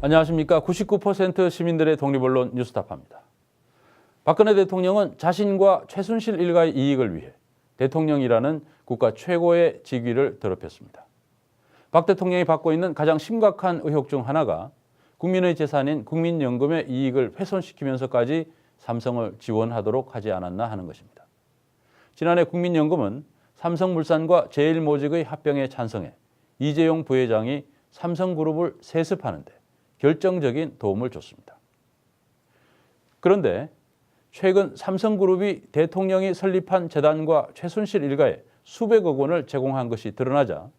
안녕하십니까. 99% 시민들의 독립언론 뉴스타파입니다. 박근혜 대통령은 자신과 최순실 일가의 이익을 위해 대통령이라는 국가 최고의 직위를 더럽혔습니다. 박 대통령이 받고 있는 가장 심각한 의혹 중 하나가 국민의 재산인 국민연금의 이익을 훼손시키면서까지 삼성을 지원하도록 하지 않았나 하는 것입니다. 지난해 국민연금은 삼성물산과 제일모직의 합병에 찬성해 이재용 부회장이 삼성그룹을 세습하는 데 결정적인 도움을 줬습니다. 그런데 최근 삼성그룹이 대통령이 설립한 재단과 최순실 일가에 수백억 원을 제공한 것이 드러나자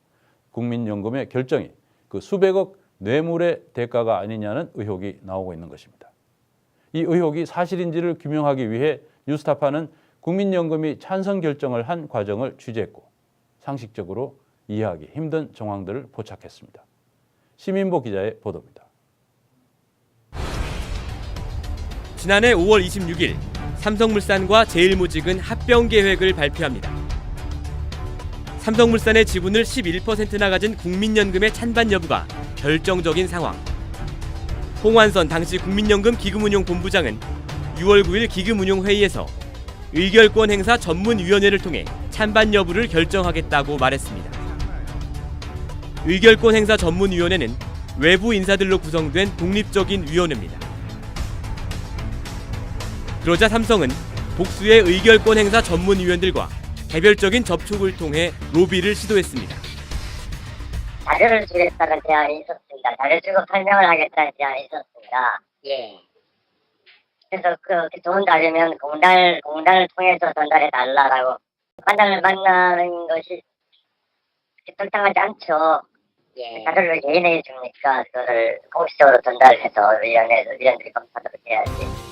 국민연금의 결정이 그 수백억 뇌물의 대가가 아니냐는 의혹이 나오고 있는 것입니다. 이 의혹이 사실인지를 규명하기 위해 뉴스타파는 국민연금이 찬성 결정을 한 과정을 취재했고 상식적으로 이해하기 힘든 정황들을 포착했습니다. 시민보 기자의 보도입니다. 지난해 5월 26일 삼성물산과 제일모직은 합병 계획을 발표합니다. 삼성물산의 지분을 11%나 가진 국민연금의 찬반 여부가 결정적인 상황. 홍완선 당시 국민연금 기금운용본부장은 6월 9일 기금운용회의에서 의결권 행사 전문위원회를 통해 찬반 여부를 결정하겠다고 말했습니다. 의결권 행사 전문위원회는 외부 인사들로 구성된 독립적인 위원회입니다. 그러자 삼성은 복수의 의결권 행사 전문위원들과 개별적인 접촉을 통해 로비를 시도했습니다. 자료를 주겠다는 제안이 있었습니다. 자료 주고 설명을 하겠다는 제안이 있었습니다. 예. 그래서 그 좋은 자료면 공단을 통해서 전달해 달라라고. 관장을 만나는 것이 적당하지 않죠. 예. 자료를 왜 개인에게 줍니까? 그거를 공식적으로 전달해서 위원들이 검사하도록 해야지.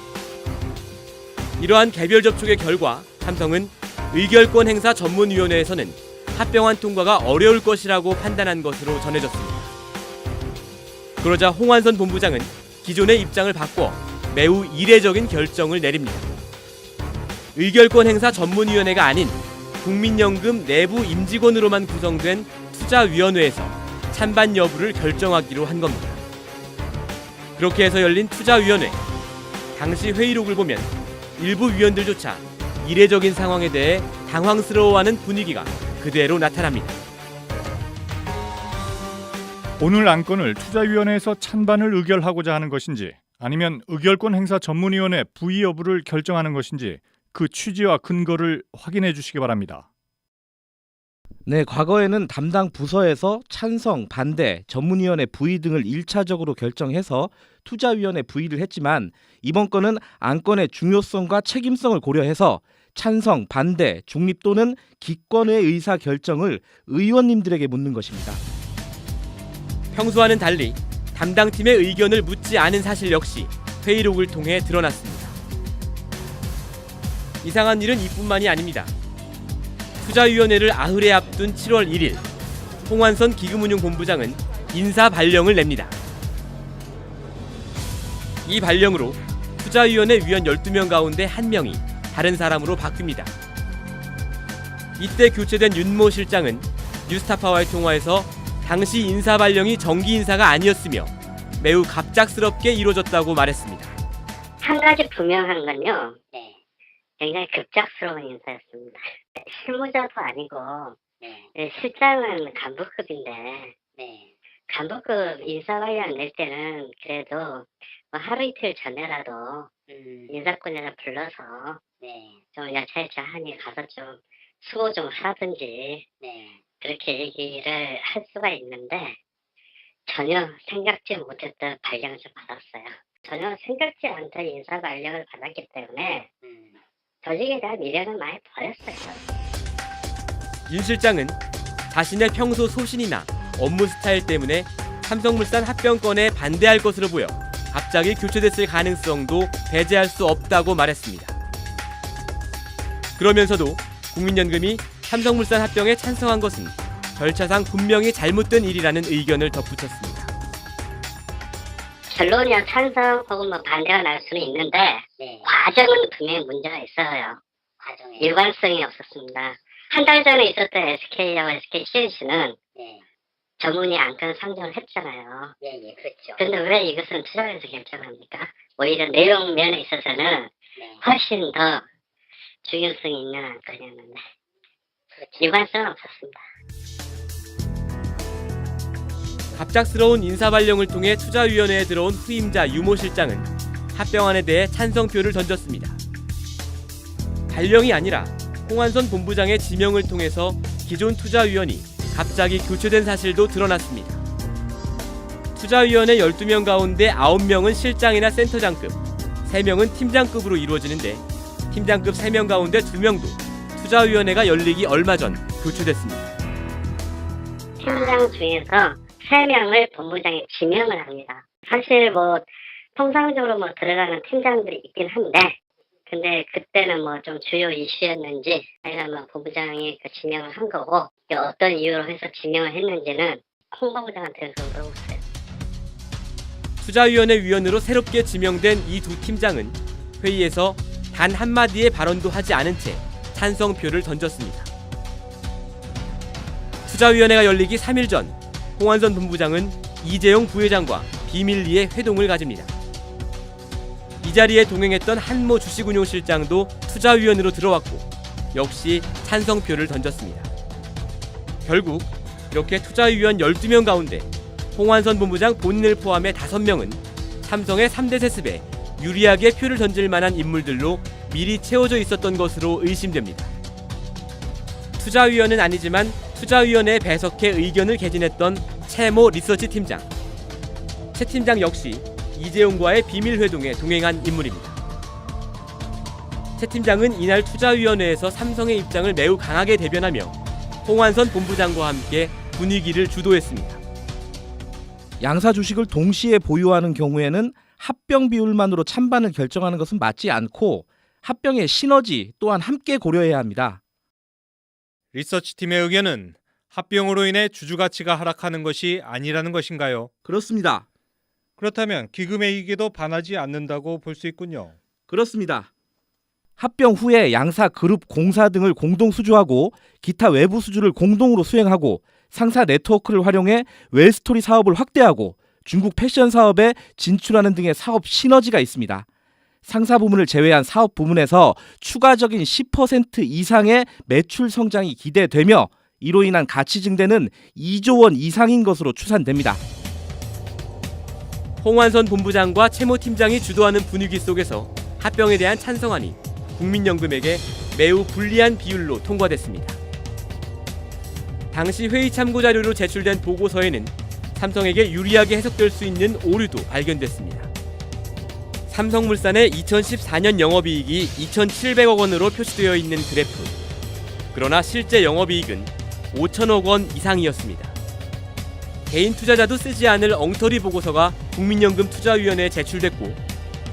이러한 개별 접촉의 결과 삼성은 의결권 행사 전문위원회에서는 합병안 통과가 어려울 것이라고 판단한 것으로 전해졌습니다. 그러자 홍완선 본부장은 기존의 입장을 바꿔 매우 이례적인 결정을 내립니다. 의결권 행사 전문위원회가 아닌 국민연금 내부 임직원으로만 구성된 투자위원회에서 찬반 여부를 결정하기로 한 겁니다. 그렇게 해서 열린 투자위원회. 당시 회의록을 보면 일부 위원들조차 이례적인 상황에 대해 당황스러워하는 분위기가 그대로 나타납니다. 오늘 안건을 투자위원회에서 찬반을 의결하고자 하는 것인지 아니면 의결권 행사 전문위원회 부의 여부를 결정하는 것인지 그 취지와 근거를 확인해 주시기 바랍니다. 네, 과거에는 담당 부서에서 찬성, 반대, 전문위원회 부의 등을 1차적으로 결정해서 투자위원회 부의를 했지만 이번 건은 안건의 중요성과 책임성을 고려해서 찬성, 반대, 중립 또는 기권의 의사 결정을 의원님들에게 묻는 것입니다. 평소와는 달리 담당팀의 의견을 묻지 않은 사실 역시 회의록을 통해 드러났습니다. 이상한 일은 이뿐만이 아닙니다. 투자위원회를 아흘에 앞둔 7월 1일 홍완선 기금운용본부장은 인사 발령을 냅니다. 이 발령으로 투자위원회 위원 12명 가운데 1명이 다른 사람으로 바뀝니다. 이때 교체된 윤모 실장은 뉴스타파와의 통화에서 당시 인사 발령이 정기 인사가 아니었으며 매우 갑작스럽게 이루어졌다고 말했습니다. 한 가지 분명한 건요. 네. 굉장히 급작스러운 인사였습니다. 실무자도 아니고 네. 실장은 간부급인데 네. 간부급 인사 발령 낼 때는 그래도 뭐 하루 이틀 전에라도 인사권이나 불러서 네. 좀 여차여차하니 가서 좀 수고 좀 하든지 네. 그렇게 얘기를 할 수가 있는데 전혀 생각지 못했던 발령을 좀 받았어요. 전혀 생각지 않던 인사 발령을 받았기 때문에 조직에 대한 미련을 많이 버렸어요. 윤 실장은 자신의 평소 소신이나 업무 스타일 때문에 삼성물산 합병권에 반대할 것으로 보여 갑자기 교체됐을 가능성도 배제할 수 없다고 말했습니다. 그러면서도 국민연금이 삼성물산 합병에 찬성한 것은 절차상 분명히 잘못된 일이라는 의견을 덧붙였습니다. 결론이야 찬성 혹은 뭐 반대가 날 수는 있는데 네. 과정은 분명히 문제가 있어요. 과정에. 일관성이 없었습니다. 한 달 전에 있었던 SK하고 SKCNC는 네. 전문위 안건 상정을 했잖아요. 예, 예, 그렇죠. 근데 왜 이것은 투자위원회에서 결정합니까? 오히려 내용 면에 있어서는 네. 훨씬 더 중요성이 있는 안건이었는데 그렇죠. 일관성은 없었습니다. 갑작스러운 인사발령을 통해 투자위원회에 들어온 후임자 유모 실장은 합병안에 대해 찬성표를 던졌습니다. 발령이 아니라 홍한선 본부장의 지명을 통해서 기존 투자위원이 갑자기 교체된 사실도 드러났습니다. 투자위원회 12명 가운데 9명은 실장이나 센터장급, 3명은 팀장급으로 이루어지는데 팀장급 3명 가운데 2명도 투자위원회가 열리기 얼마 전 교체됐습니다. 팀장 중에서 3명을 본부장이 지명을 합니다. 사실 통상적으로 들어가는 팀장들이 있긴 한데, 근데 그때는 좀 주요 이슈였는지, 아니면 본부장이 그 지명을 한 거고, 어떤 이유로 해서 지명을 했는지는 홍본부장한테 물어보세요. 투자위원회 위원으로 새롭게 지명된 이 두 팀장은 회의에서 단 한마디의 발언도 하지 않은 채 찬성표를 던졌습니다. 투자위원회가 열리기 3일 전 홍한선 본부장은 이재용 부회장과 비밀리에 회동을 가집니다. 이 자리에 동행했던 한모 주식운용실장도 투자위원으로 들어왔고 역시 찬성표를 던졌습니다. 결국 이렇게 투자위원 12명 가운데 홍한선 본부장 본인을 포함해 5명은 삼성의 3대 세습에 유리하게 표를 던질 만한 인물들로 미리 채워져 있었던 것으로 의심됩니다. 투자위원은 아니지만 투자위원회에 배석해 의견을 개진했던 채모 리서치 팀장. 채 팀장 역시 이재용과의 비밀 회동에 동행한 인물입니다. 채 팀장은 이날 투자위원회에서 삼성의 입장을 매우 강하게 대변하며 홍한선 본부장과 함께 분위기를 주도했습니다. 양사 주식을 동시에 보유하는 경우에는 합병 비율만으로 찬반을 결정하는 것은 맞지 않고 합병의 시너지 또한 함께 고려해야 합니다. 리서치팀의 의견은 합병으로 인해 주주 가치가 하락하는 것이 아니라는 것인가요? 그렇습니다. 그렇다면 기금의 이익에도 반하지 않는다고 볼 수 있군요. 그렇습니다. 합병 후에 양사 그룹 공사 등을 공동 수주하고 기타 외부 수주를 공동으로 수행하고 상사 네트워크를 활용해 웰스토리 사업을 확대하고 중국 패션 사업에 진출하는 등의 사업 시너지가 있습니다. 상사 부문을 제외한 사업 부문에서 추가적인 10% 이상의 매출 성장이 기대되며 이로 인한 가치 증대는 2조 원 이상인 것으로 추산됩니다. 홍한선 본부장과 채모 팀장이 주도하는 분위기 속에서 합병에 대한 찬성안이 국민연금에게 매우 불리한 비율로 통과됐습니다. 당시 회의 참고 자료로 제출된 보고서에는 삼성에게 유리하게 해석될 수 있는 오류도 발견됐습니다. 삼성물산의 2014년 영업이익이 2,700억 원으로 표시되어 있는 그래프. 그러나 실제 영업이익은 5천억 원 이상이었습니다. 개인 투자자도 쓰지 않을 엉터리 보고서가 국민연금 투자위원회에 제출됐고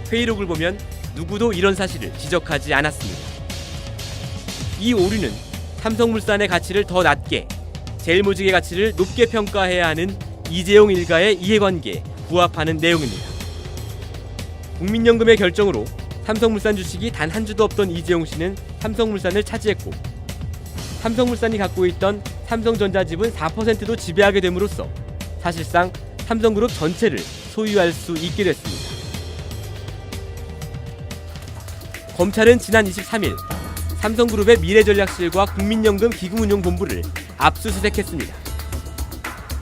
회의록을 보면 누구도 이런 사실을 지적하지 않았습니다. 이 오류는 삼성물산의 가치를 더 낮게, 제일모직의 가치를 높게 평가해야 하는 이재용 일가의 이해관계에 부합하는 내용입니다. 국민연금의 결정으로 삼성물산 주식이 단 한 주도 없던 이재용 씨는 삼성물산을 차지했고 삼성물산이 갖고 있던 삼성전자 지분 4%도 지배하게 됨으로써 사실상 삼성그룹 전체를 소유할 수 있게 됐습니다. 검찰은 지난 23일 삼성그룹의 미래전략실과 국민연금 기금운용본부를 압수수색했습니다.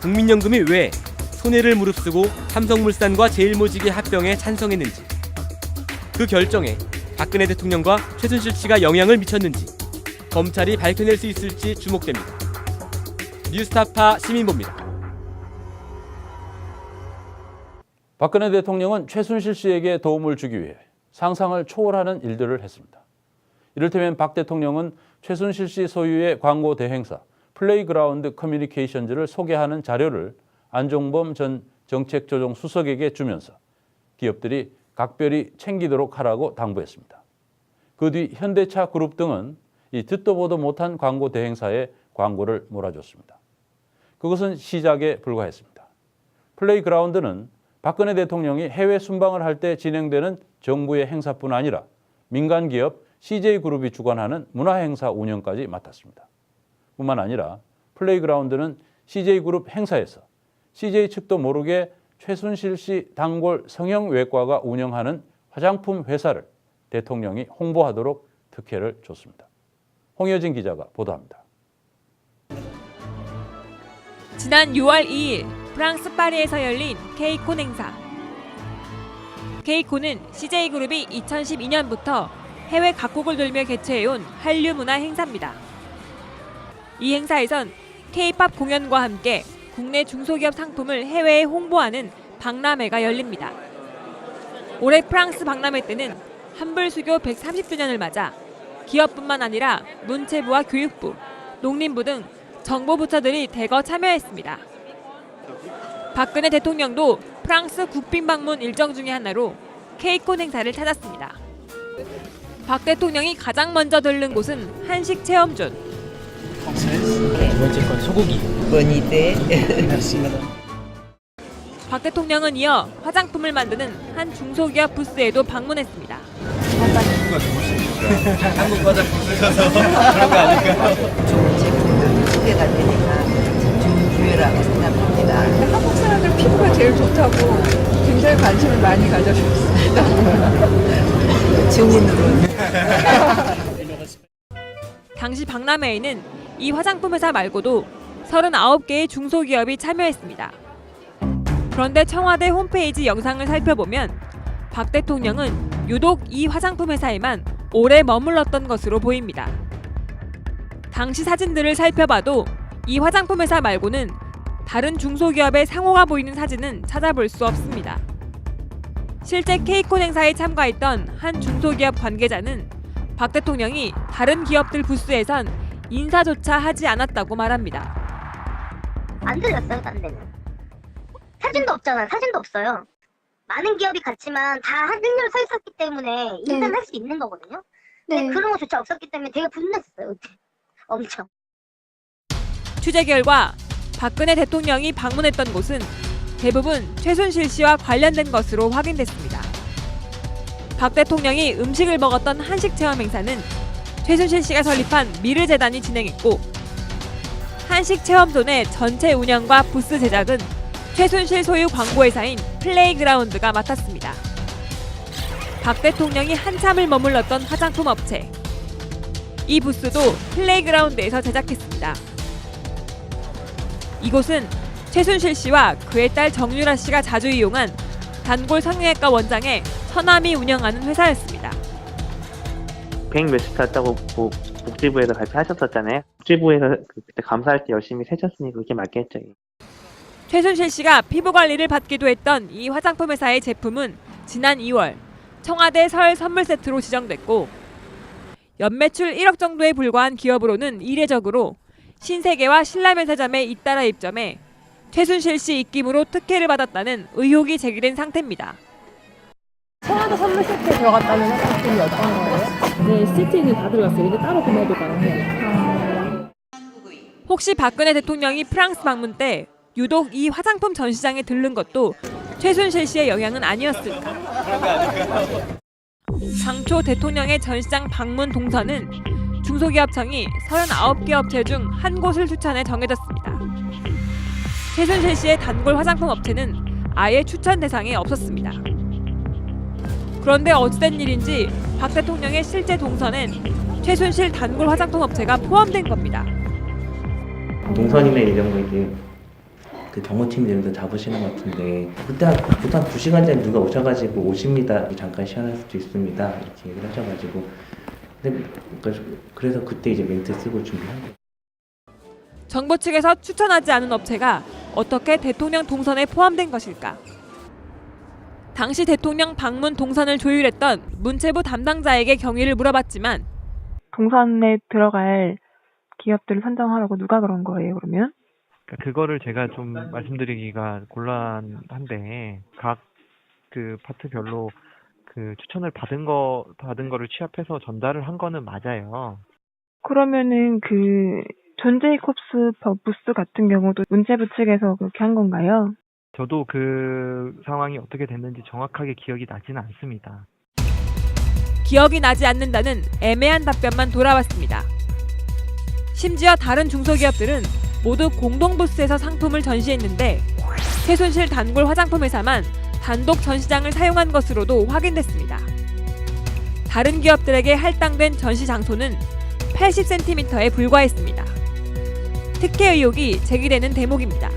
국민연금이 왜 손해를 무릅쓰고 삼성물산과 제일모직의 합병에 찬성했는지, 그 결정에 박근혜 대통령과 최순실 씨가 영향을 미쳤는지 검찰이 밝혀낼 수 있을지 주목됩니다. 뉴스타파 시민보입니다. 박근혜 대통령은 최순실 씨에게 도움을 주기 위해 상상을 초월하는 일들을 했습니다. 이를테면 박 대통령은 최순실 씨 소유의 광고 대행사 플레이그라운드 커뮤니케이션즈를 소개하는 자료를 안종범 전 정책조정수석에게 주면서 기업들이 각별히 챙기도록 하라고 당부했습니다. 그 뒤 현대차 그룹 등은 이 듣도 보도 못한 광고 대행사에 광고를 몰아줬습니다. 그것은 시작에 불과했습니다. 플레이그라운드는 박근혜 대통령이 해외 순방을 할 때 진행되는 정부의 행사뿐 아니라 민간 기업 CJ그룹이 주관하는 문화행사 운영까지 맡았습니다. 뿐만 아니라 플레이그라운드는 CJ그룹 행사에서 CJ 측도 모르게 최순실 씨 단골 성형외과가 운영하는 화장품 회사를 대통령이 홍보하도록 특혜를 줬습니다. 홍여진 기자가 보도합니다. 지난 6월 2일 프랑스 파리에서 열린 케이콘 행사. 케이콘은 CJ그룹이 2012년부터 해외 각국을 돌며 개최해온 한류 문화 행사입니다. 이 행사에선 K-팝 공연과 함께 국내 중소기업 상품을 해외에 홍보하는 박람회가 열립니다. 올해 프랑스 박람회 때는 한불수교 130주년을 맞아 기업뿐만 아니라 문체부와 교육부, 농림부 등 정보부처들이 대거 참여했습니다. 박근혜 대통령도 프랑스 국빈 방문 일정 중의 하나로 케이콘 행사를 찾았습니다. 박 대통령이 가장 먼저 들른 곳은 한식 체험존. 박 대통령은 이어 화장품을 만드는 한 중소기업 부스에도 방문했습니다. 한국 화장품 쓰셔서 그런 거 아닐까요? 좋은 제품들이 소개가 되니까 좋은 기회라고 생각합니다. 한국 사람들 피부가 제일 좋다고 굉장히 관심을 많이 가져주셨습니다. 증인으로. 당시 박람회에는 이 화장품 회사 말고도 39개의 중소기업이 참여했습니다. 그런데 청와대 홈페이지 영상을 살펴보면 박 대통령은 유독 이 화장품 회사에만 오래 머물렀던 것으로 보입니다. 당시 사진들을 살펴봐도 이 화장품 회사 말고는 다른 중소기업의 상호가 보이는 사진은 찾아볼 수 없습니다. 실제 케이콘 행사에 참가했던 한 중소기업 관계자는 박 대통령이 다른 기업들 부스에선 인사조차 하지 않았다고 말합니다. 안 들렸어요, 딴 데는. 사진도 없잖아요. 사진도 없어요. 많은 기업이 같지만 다 한 일렬 서 있었기 때문에 인사를 할 수 있는 거거든요. 근데 그런 거조차 없었기 때문에 되게 분노했어요. 엄청. 취재 결과 박근혜 대통령이 방문했던 곳은 대부분 최순실 씨와 관련된 것으로 확인됐습니다. 박 대통령이 음식을 먹었던 한식 체험 행사는 최순실 씨가 설립한 미르재단이 진행했고, 한식 체험존의 전체 운영과 부스 제작은 최순실 소유 광고회사인 플레이그라운드가 맡았습니다. 박 대통령이 한참을 머물렀던 화장품 업체. 이 부스도 플레이그라운드에서 제작했습니다. 이곳은 최순실 씨와 그의 딸 정유라 씨가 자주 이용한 단골 성형외과 원장의 처남이 운영하는 회사였습니다. 100몇십 탔다고 복지부에서 발표하셨었잖아요. 복지부에서 그때 감사할 때 열심히 세셨으니 그게 맞겠죠. 최순실 씨가 피부 관리를 받기도 했던 이 화장품 회사의 제품은 지난 2월 청와대 설 선물 세트로 지정됐고, 연매출 1억 정도에 불과한 기업으로는 이례적으로 신세계와 신라면세점에 잇따라 입점해 최순실 씨 입김으로 특혜를 받았다는 의혹이 제기된 상태입니다. 청와대 선물 세트에 들어갔다는 화장품이 어떤 거예요? 네, 세트에는 다 들어갔어요. 근데 따로 구매도 가능해요. 혹시 박근혜 대통령이 프랑스 방문 때 유독 이 화장품 전시장에 들른 것도 최순실 씨의 영향은 아니었을까? 당초 대통령의 전시장 방문 동선은 중소기업청이 39개 업체 중 한 곳을 추천해 정해졌습니다. 최순실 씨의 단골 화장품 업체는 아예 추천 대상에 없었습니다. 그런데 어찌된 일인지 박 대통령의 실제 동선엔 최순실 단골 화장품 업체가 포함된 겁니다. 동선이나 이런 거 이제 그 정보팀들도 잡으시는 것 같은데, 그때 보통 2시간 전에 누가 오셔가지고 오십니다, 잠깐 시연할 수도 있습니다 이렇게 얘기를 하셔가지고, 근데 그래서 그때 이제 멘트 쓰고 준비한 거예요. 정부 측에서 추천하지 않은 업체가 어떻게 대통령 동선에 포함된 것일까? 당시 대통령 방문 동선을 조율했던 문체부 담당자에게 경위를 물어봤지만, 동선에 들어갈 기업들을 선정하라고 누가 그런 거예요, 그러면? 그거를 제가 좀 말씀드리기가 곤란한데, 각 그 파트별로 그 추천을 받은 거를 취합해서 전달을 한 거는 맞아요. 그러면은 그 존 제이콥스 부스 같은 경우도 문체부 측에서 그렇게 한 건가요? 저도 그 상황이 어떻게 됐는지 정확하게 기억이 나지는 않습니다. 기억이 나지 않는다는 애매한 답변만 돌아왔습니다. 심지어 다른 중소기업들은 모두 공동 부스에서 상품을 전시했는데 최순실 단골 화장품 회사만 단독 전시장을 사용한 것으로도 확인됐습니다. 다른 기업들에게 할당된 전시 장소는 80cm에 불과했습니다. 특혜 의혹이 제기되는 대목입니다.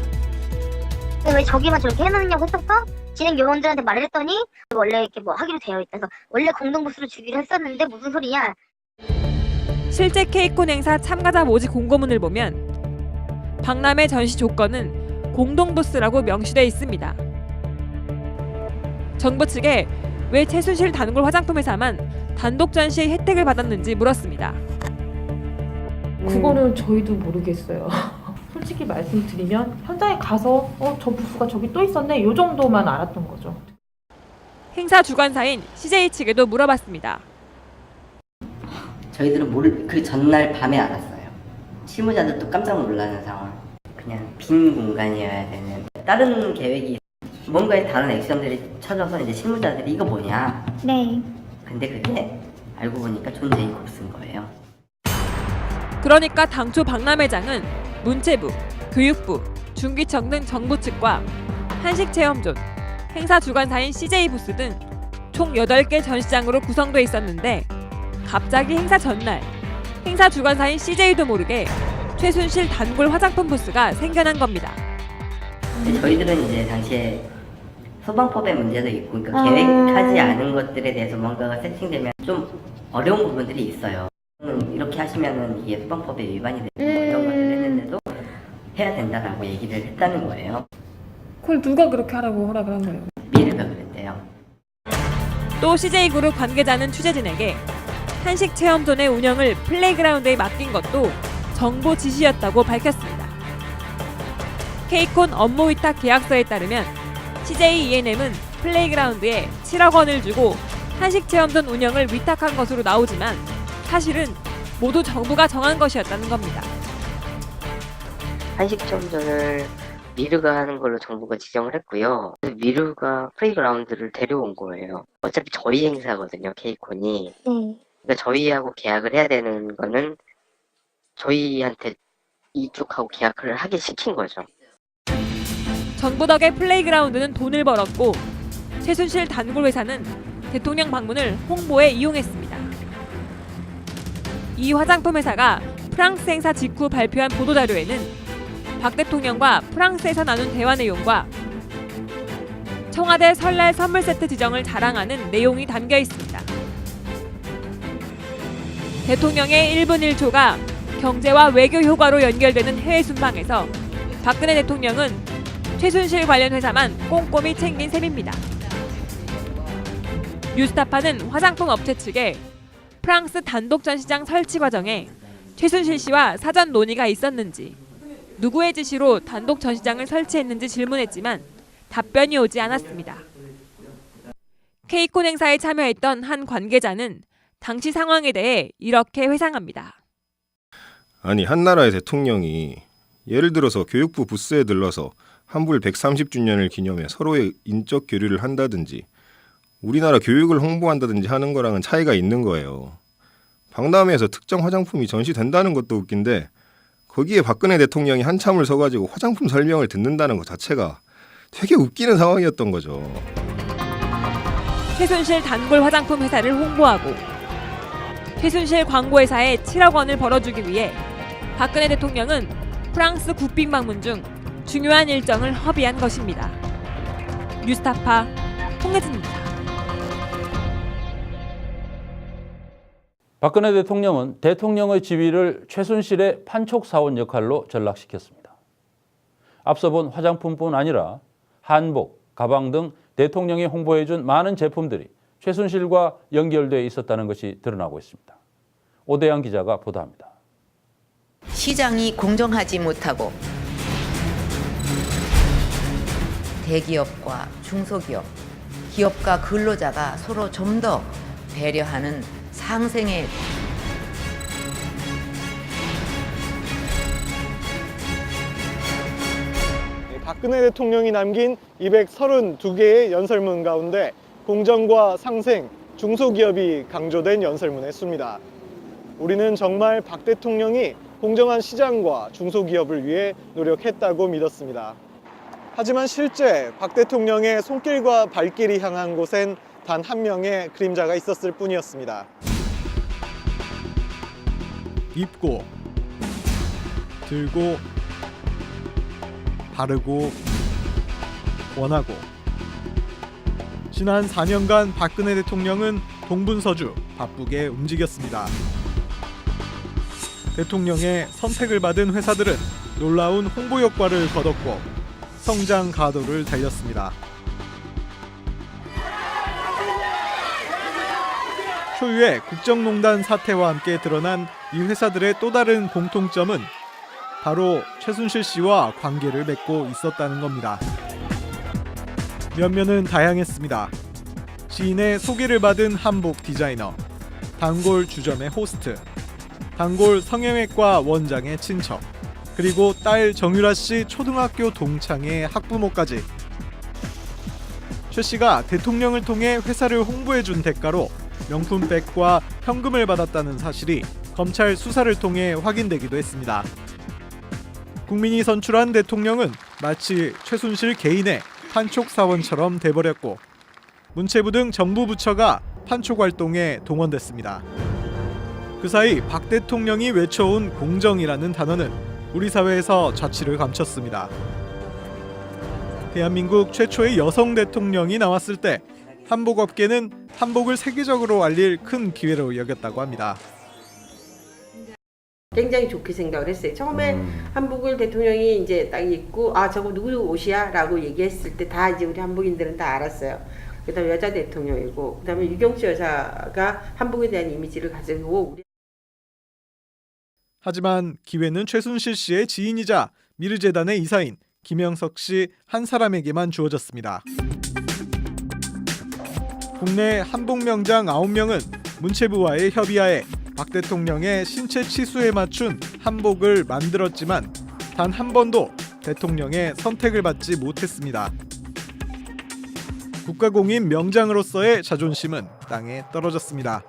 왜 저기만 저렇게 해놓느냐고 했었어? 진행 요원들한테 말을 했더니 원래 이렇게 뭐 하기로 되어 있다서 원래 공동 부스로 주기로 했었는데 무슨 소리야? 실제 케이콘 행사 참가자 모집 공고문을 보면 박람회 전시 조건은 공동 부스라고 명시돼 있습니다. 정부 측에 왜 최순실 단골 화장품 회사만 단독 전시의 혜택을 받았는지 물었습니다. 그거는 저희도 모르겠어요. 솔직히 말씀드리면 현장에 가서 저 부스가 저기 또 있었네 요 정도만 알았던 거죠. 행사 주관사인 CJ 측에도 물어봤습니다. 저희들은 그 전날 밤에 알았어요. 실무자들도 깜짝 놀라는 상황. 그냥 빈 공간이어야 되는 다른 계획이 뭔가의 다른 액션들이 쳐져서 이제 실무자들이 이거 뭐냐. 네. 근데 그게 알고 보니까 존 제이콥스인 거예요. 그러니까 당초 박람회장은 문체부, 교육부, 중기청 등 정부 측과 한식체험존, 행사 주관사인 CJ 부스 등 총 8개 전시장으로 구성돼 있었는데 갑자기 행사 전날 행사 주관사인 CJ도 모르게 최순실 단골 화장품 부스가 생겨난 겁니다. 저희들은 이제 당시에 소방법의 문제도 있고 그러니까 계획하지 않은 것들에 대해서 뭔가가 세팅되면 좀 어려운 부분들이 있어요. 이렇게 하시면은 이게 소방법에 위반이 되고 이런 것들을 했는데도 해야 된다라고 얘기를 했다는 거예요. 그걸 누가 그렇게 하라고 허락을 한 거예요? 미르가 그랬대요. 또 CJ그룹 관계자는 취재진에게 한식체험존의 운영을 플레이그라운드에 맡긴 것도 정보 지시였다고 밝혔습니다. 케이콘 업무 위탁 계약서에 따르면 CJ E&M은 플레이그라운드에 7억 원을 주고 한식체험존 운영을 위탁한 것으로 나오지만 사실은 모두 정부가 정한 것이었다는 겁니다. 한식점전을 미르가 하는 걸로 정부가 지정을 했고요. 미르가 플레이그라운드를 데려온 거예요. 어차피 저희 행사거든요, 케이콘이. 그러니까 저희하고 계약을 해야 되는 거는 저희한테 이쪽하고 계약을 하게 시킨 거죠. 정부 덕에 플레이그라운드는 돈을 벌었고 최순실 단골 회사는 대통령 방문을 홍보에 이용했습니다. 이 화장품 회사가 프랑스 행사 직후 발표한 보도자료에는 박 대통령과 프랑스에서 나눈 대화 내용과 청와대 설날 선물 세트 지정을 자랑하는 내용이 담겨 있습니다. 대통령의 1분 1초가 경제와 외교 효과로 연결되는 해외 순방에서 박근혜 대통령은 최순실 관련 회사만 꼼꼼히 챙긴 셈입니다. 뉴스타파는 화장품 업체 측에 프랑스 단독 전시장 설치 과정에 최순실 씨와 사전 논의가 있었는지, 누구의 지시로 단독 전시장을 설치했는지 질문했지만 답변이 오지 않았습니다. 케이콘 행사에 참여했던 한 관계자는 당시 상황에 대해 이렇게 회상합니다. 아니, 한 나라의 대통령이 예를 들어서 교육부 부스에 들러서 한불 130주년을 기념해 서로의 인적 교류를 한다든지 우리나라 교육을 홍보한다든지 하는 거랑은 차이가 있는 거예요. 박람회에서 특정 화장품이 전시된다는 것도 웃긴데 거기에 박근혜 대통령이 한참을 서가지고 화장품 설명을 듣는다는 것 자체가 되게 웃기는 상황이었던 거죠. 최순실 단골 화장품 회사를 홍보하고 최순실 광고회사에 7억 원을 벌어주기 위해 박근혜 대통령은 프랑스 국빈 방문 중 중요한 일정을 허비한 것입니다. 뉴스타파 홍혜진입니다. 박근혜 대통령은 대통령의 지위를 최순실의 판촉사원 역할로 전락시켰습니다. 앞서 본 화장품뿐 아니라 한복, 가방 등 대통령이 홍보해준 많은 제품들이 최순실과 연결되어 있었다는 것이 드러나고 있습니다. 오대양 기자가 보도합니다. 시장이 공정하지 못하고 대기업과 중소기업, 기업과 근로자가 서로 좀 더 배려하는 상생의 박근혜 대통령이 남긴 232개의 연설문 가운데 공정과 상생, 중소기업이 강조된 연설문의 수입니다. 우리는 정말 박 대통령이 공정한 시장과 중소기업을 위해 노력했다고 믿었습니다. 하지만 실제 박 대통령의 손길과 발길이 향한 곳엔 단 한 명의 그림자가 있었을 뿐이었습니다. 입고, 들고, 바르고, 원하고. 지난 4년간 박근혜 대통령은 동분서주 바쁘게 움직였습니다. 대통령의 선택을 받은 회사들은 놀라운 홍보 효과를 거뒀고 성장 가도를 달렸습니다. 초유의 국정농단 사태와 함께 드러난 이 회사들의 또 다른 공통점은 바로 최순실 씨와 관계를 맺고 있었다는 겁니다. 면면은 다양했습니다. 지인의 소개를 받은 한복 디자이너, 단골 주점의 호스트, 단골 성형외과 원장의 친척, 그리고 딸 정유라 씨 초등학교 동창의 학부모까지. 최 씨가 대통령을 통해 회사를 홍보해준 대가로 명품백과 현금을 받았다는 사실이 검찰 수사를 통해 확인되기도 했습니다. 국민이 선출한 대통령은 마치 최순실 개인의 판촉 사원처럼 돼버렸고 문체부 등 정부 부처가 판촉 활동에 동원됐습니다. 그 사이 박 대통령이 외쳐온 공정이라는 단어는 우리 사회에서 자취를 감췄습니다. 대한민국 최초의 여성 대통령이 나왔을 때 한복업계는 한복을 세계적으로 알릴 큰 기회로 여겼다고 합니다. 굉장히 좋게 생각을 했어요. 처음에 한복을 대통령이 이제 딱 입고 아 저거 누구 옷이야? 라고 얘기했을 때 다 이제 우리 한복인들은 다 알았어요. 그다음에 여자 대통령이고 그다음에 유경수 여사가 한복에 대한 이미지를 가지고 하지만 기회는 최순실 씨의 지인이자 미르재단의 이사인 김영석 씨 한 사람에게만 주어졌습니다. 국내 한복 명장 9명은 문체부와의 협의하에 박 대통령의 신체 치수에 맞춘 한복을 만들었지만 단 한 번도 대통령의 선택을 받지 못했습니다. 국가공인 명장으로서의 자존심은 땅에 떨어졌습니다.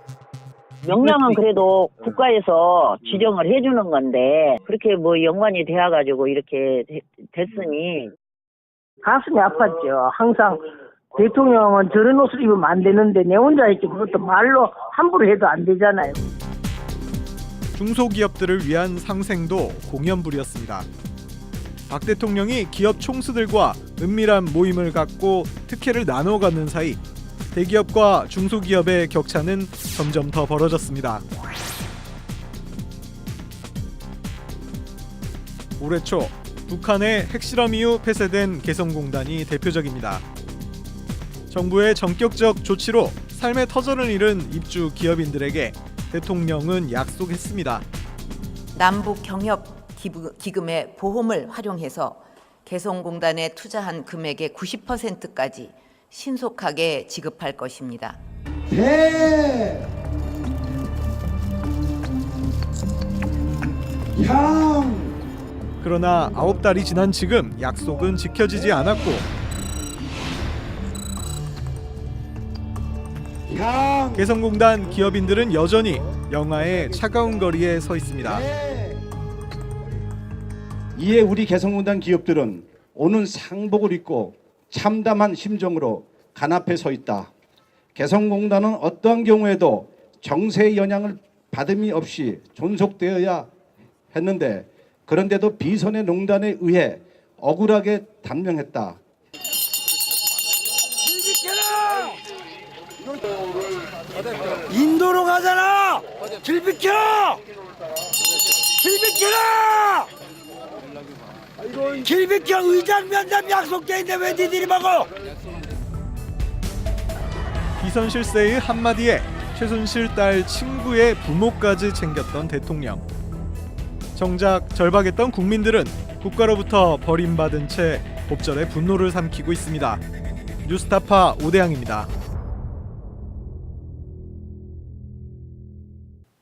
명량은 그래도 국가에서 지정을 해주는 건데 그렇게 뭐 연관이 되어가지고 이렇게 됐으니 가슴이 아팠죠. 항상 대통령은 저런 옷을 입으면 안 되는데 내 혼자 있지 그것도 말로 함부로 해도 안 되잖아요. 중소기업들을 위한 상생도 공연불이었습니다. 박 대통령이 기업 총수들과 은밀한 모임을 갖고 특혜를 나눠 갖는 사이 대기업과 중소기업의 격차는 점점 더 벌어졌습니다. 올해 초 북한의 핵실험 이후 폐쇄된 개성공단이 대표적입니다. 정부의 전격적 조치로 삶의 터전을 잃은 입주 기업인들에게 대통령은 약속했습니다. 남북 경협 기금의 보험을 활용해서 개성공단에 투자한 금액의 90%까지 신속하게 지급할 것입니다. 그러나 9달이 지난 지금 약속은 지켜지지 않았고 개성공단 기업인들은 여전히 영하의 차가운 거리에 서 있습니다. 이에 우리 개성공단 기업들은 오는 상복을 입고 참담한 심정으로 간 앞에 서 있다. 개성공단은 어떠한 경우에도 정세의 영향을 받음이 없이 존속되어야 했는데 그런데도 비선의 농단에 의해 억울하게 단명했다. 인도로 가잖아! 길 비켜! 길 비켜라! 길 비켜! 의장 면담 약속돼 있는데 왜 니들이 먹어? 비선실세의 한마디에 최순실 딸 친구의 부모까지 챙겼던 대통령. 정작 절박했던 국민들은 국가로부터 버림받은 채 법절의 분노를 삼키고 있습니다. 뉴스타파 오대양입니다.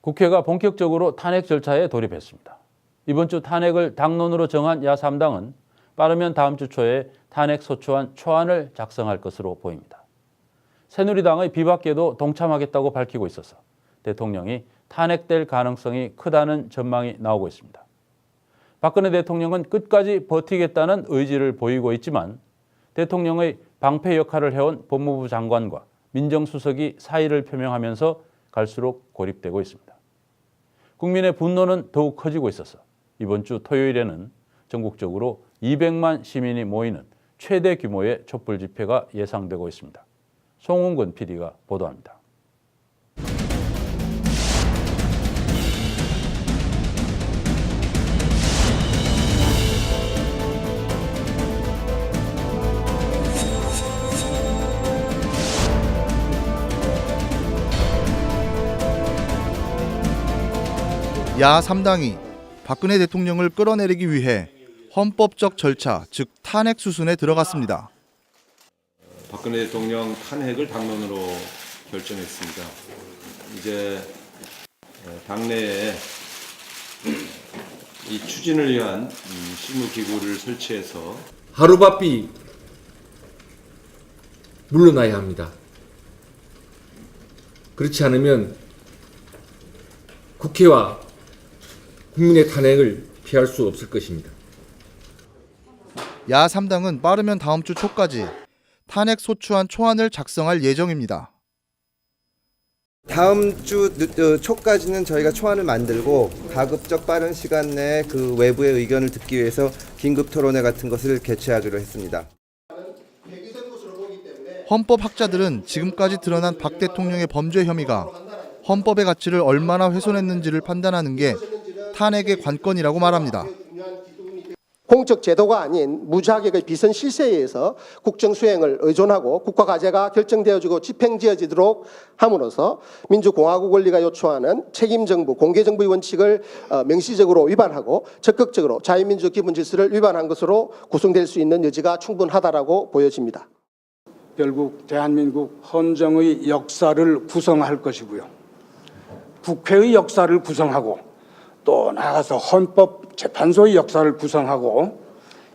국회가 본격적으로 탄핵 절차에 돌입했습니다. 이번 주 탄핵을 당론으로 정한 야3당은 빠르면 다음 주 초에 탄핵 소추안 초안을 작성할 것으로 보입니다. 새누리당의 비박계도 동참하겠다고 밝히고 있어서 대통령이 탄핵될 가능성이 크다는 전망이 나오고 있습니다. 박근혜 대통령은 끝까지 버티겠다는 의지를 보이고 있지만 대통령의 방패 역할을 해온 법무부 장관과 민정수석이 사의를 표명하면서 갈수록 고립되고 있습니다. 국민의 분노는 더욱 커지고 있어서 이번 주 토요일에는 전국적으로 200만 시민이 모이는 최대 규모의 촛불 집회가 예상되고 있습니다. 송은근 PD가 보도합니다. 야 3당이 박근혜 대통령을 끌어내리기 위해 헌법적 절차, 즉 탄핵 수순에 들어갔습니다. 박근혜 대통령 탄핵을 당론으로 결정했습니다. 이제 당내에 이 추진을 위한 실무기구를 설치해서 하루바삐 물러나야 합니다. 그렇지 않으면 국회와 국민의 탄핵을 피할 수 없을 것입니다. 야 3당은 빠르면 다음 주 초까지 탄핵 소추안 초안을 작성할 예정입니다. 다음 주 초까지는 저희가 초안을 만들고 가급적 빠른 시간 내에 그 외부의 의견을 듣기 위해서 긴급 토론회 같은 것을 개최하기로 했습니다. 헌법학자들은 지금까지 드러난 박 대통령의 범죄 혐의가 헌법의 가치를 얼마나 훼손했는지를 판단하는 게 탄핵의 관건이라고 말합니다. 공적 제도가 아닌 무자격의 비선 실세에 의해서 국정 수행을 의존하고 국가 과제가 결정되어지고 집행지어지도록 함으로써 민주공화국 원리가 요초하는 책임정부, 공개정부의 원칙을 명시적으로 위반하고 적극적으로 자유민주 기본 질서를 위반한 것으로 구성될 수 있는 여지가 충분하다라고 보여집니다. 결국 대한민국 헌정의 역사를 구성할 것이고요. 국회의 역사를 구성하고 또 나아가서 헌법재판소의 역사를 구성하고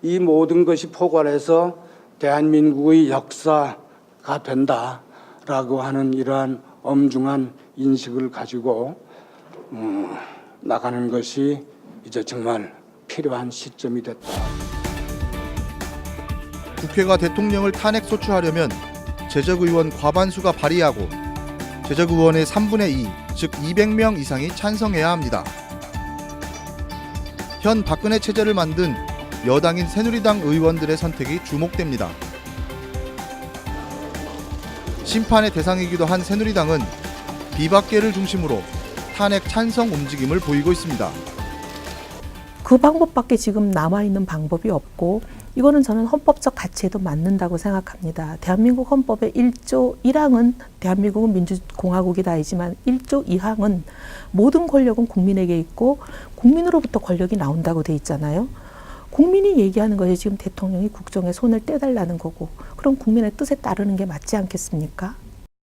이 모든 것이 포괄해서 대한민국의 역사가 된다라고 하는 이러한 엄중한 인식을 가지고 나가는 것이 이제 정말 필요한 시점이 됐다. 국회가 대통령을 탄핵 소추하려면 제적의원 과반수가 발의하고 제적의원의 3분의 2, 즉 200명 이상이 찬성해야 합니다. 현 박근혜 체제를 만든 여당인 새누리당 의원들의 선택이 주목됩니다. 심판의 대상이기도 한 새누리당은 비박계를 중심으로 탄핵 찬성 움직임을 보이고 있습니다. 그 방법밖에 지금 남아있는 방법이 없고 이거는 저는 헌법적 가치에도 맞는다고 생각합니다. 대한민국 헌법의 1조 1항은 대한민국은 민주공화국이다이지만 1조 2항은 모든 권력은 국민에게 있고 국민으로부터 권력이 나온다고 돼 있잖아요. 국민이 얘기하는 것이 지금 대통령이 국정에 손을 떼달라는 거고 그럼 국민의 뜻에 따르는 게 맞지 않겠습니까?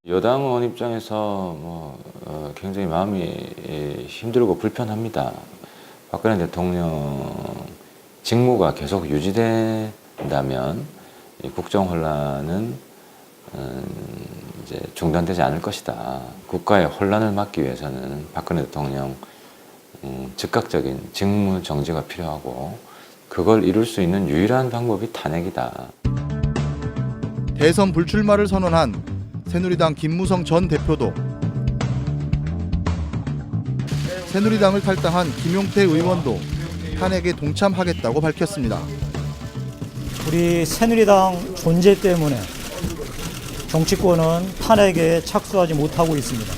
여당 의원 입장에서 굉장히 마음이 힘들고 불편합니다. 박근혜 대통령 직무가 계속 유지된다면 이 국정 혼란은 이제 중단되지 않을 것이다. 국가의 혼란을 막기 위해서는 박근혜 대통령 즉각적인 직무 정지가 필요하고 그걸 이룰 수 있는 유일한 방법이 탄핵이다. 대선 불출마를 선언한 새누리당 김무성 전 대표도 새누리당을 탈당한 김용태 의원도 탄핵에 동참하겠다고 밝혔습니다. 우리 새누리당 존재 때문에 정치권은 탄핵에 착수하지 못하고 있습니다.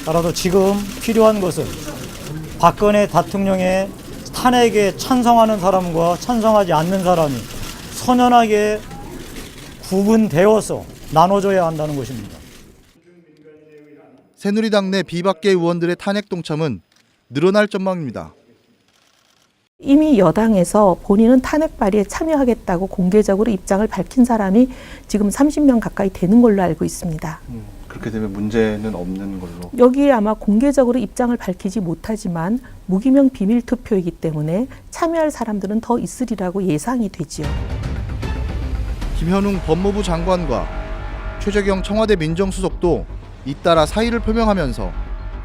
따라서 지금 필요한 것은 박근혜 대통령의 탄핵에 찬성하는 사람과 찬성하지 않는 사람이 선연하게 구분되어서 나눠져야 한다는 것입니다. 새누리당 내 비박계 의원들의 탄핵 동참은 늘어날 전망입니다. 이미 여당에서 본인은 탄핵 발의에 참여하겠다고 공개적으로 입장을 밝힌 사람이 지금 30명 가까이 되는 걸로 알고 있습니다. 그렇게 되면 문제는 없는 걸로. 여기에 아마 공개적으로 입장을 밝히지 못하지만 무기명 비밀 투표이기 때문에 참여할 사람들은 더 있으리라고 예상이 되지요. 김현웅 법무부 장관과 최재경 청와대 민정수석도 잇따라 사의를 표명하면서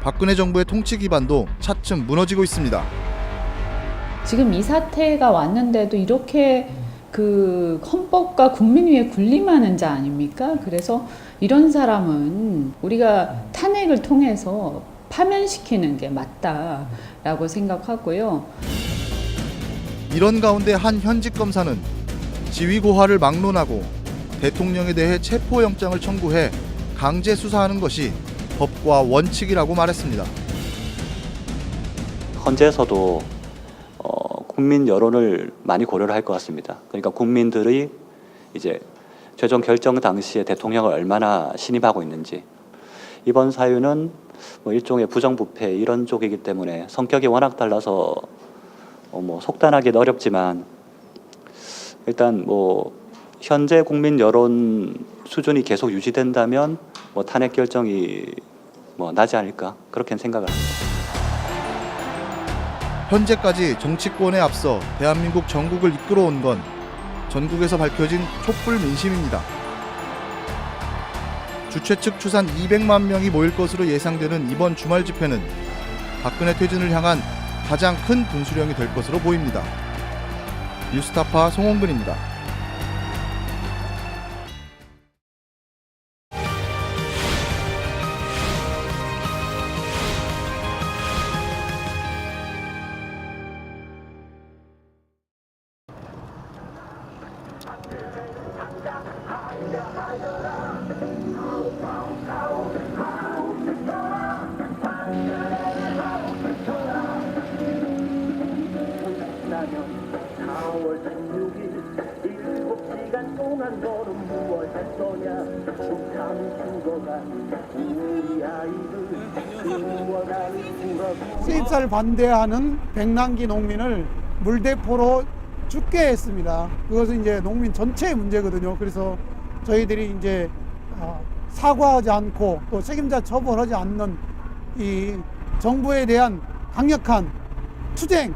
박근혜 정부의 통치 기반도 차츰 무너지고 있습니다. 지금 이 사태가 왔는데도 이렇게 그 헌법과 국민 위에 군림하는 자 아닙니까? 그래서 이런 사람은 우리가 탄핵을 통해서 파면시키는 게 맞다라고 생각하고요. 이런 가운데 한 현직 검사는 지휘 고하를 막론하고 대통령에 대해 체포영장을 청구해 강제 수사하는 것이 법과 원칙이라고 말했습니다. 헌재에서도 국민 여론을 많이 고려를 할 것 같습니다. 그러니까 국민들이 이제 최종 결정 당시에 대통령을 얼마나 신임하고 있는지, 이번 사유는 뭐 일종의 부정부패 이런 쪽이기 때문에 성격이 워낙 달라서 뭐 속단하기는 어렵지만 일단 뭐 현재 국민 여론 수준이 계속 유지된다면 뭐 탄핵 결정이 뭐 나지 않을까 그렇게 생각을 합니다. 현재까지 정치권에 앞서 대한민국 전국을 이끌어온 건 전국에서 밝혀진 촛불 민심입니다. 주최 측 추산 200만 명이 모일 것으로 예상되는 이번 주말 집회는 박근혜 퇴진을 향한 가장 큰 분수령이 될 것으로 보입니다. 뉴스타파 송홍근입니다. 세입사를 반대하는 백남기 농민을 물대포로 죽게 했습니다. 그것은 이제 농민 전체의 문제거든요. 그래서 저희들이 이제 사과하지 않고 또 책임자 처벌하지 않는 이 정부에 대한 강력한 투쟁,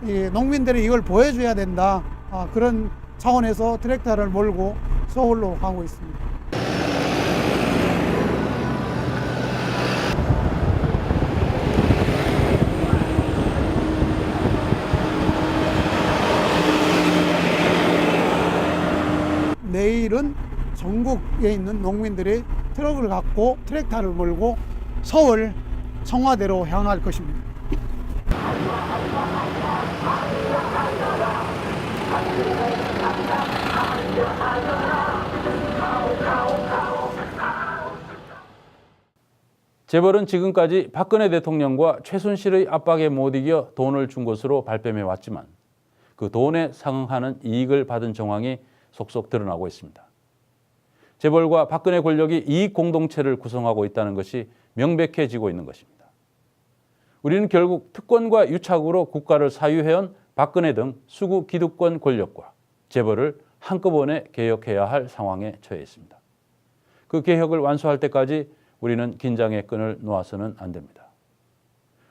이 농민들이 이걸 보여줘야 된다. 그런 차원에서 트랙터를 몰고 서울로 가고 있습니다. 내일은 전국에 있는 농민들이 트럭을 갖고 트랙터를 몰고 서울 청와대로 향할 것입니다. 재벌은 지금까지 박근혜 대통령과 최순실의 압박에 못 이겨 돈을 준 것으로 발뺌해 왔지만 그 돈에 상응하는 이익을 받은 정황이 속속 드러나고 있습니다. 재벌과 박근혜 권력이 이익 공동체를 구성하고 있다는 것이 명백해지고 있는 것입니다. 우리는 결국 특권과 유착으로 국가를 사유해온 박근혜 등 수구 기득권 권력과 재벌을 한꺼번에 개혁해야 할 상황에 처해 있습니다. 그 개혁을 완수할 때까지 우리는 긴장의 끈을 놓아서는 안 됩니다.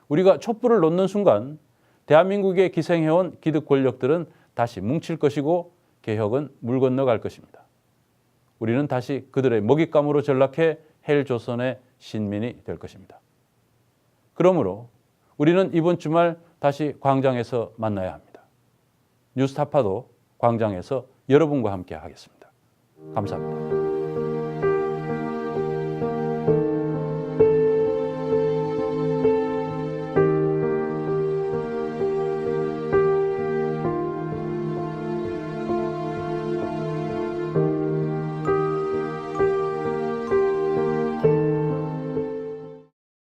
우리가 촛불을 놓는 순간 대한민국에 기생해온 기득 권력들은 다시 뭉칠 것이고 개혁은 물 건너갈 것입니다. 우리는 다시 그들의 먹잇감으로 전락해 헬조선의 신민이 될 것입니다. 그러므로 우리는 이번 주말 다시 광장에서 만나야 합니다. 뉴스타파도 광장에서 여러분과 함께 하겠습니다. 감사합니다.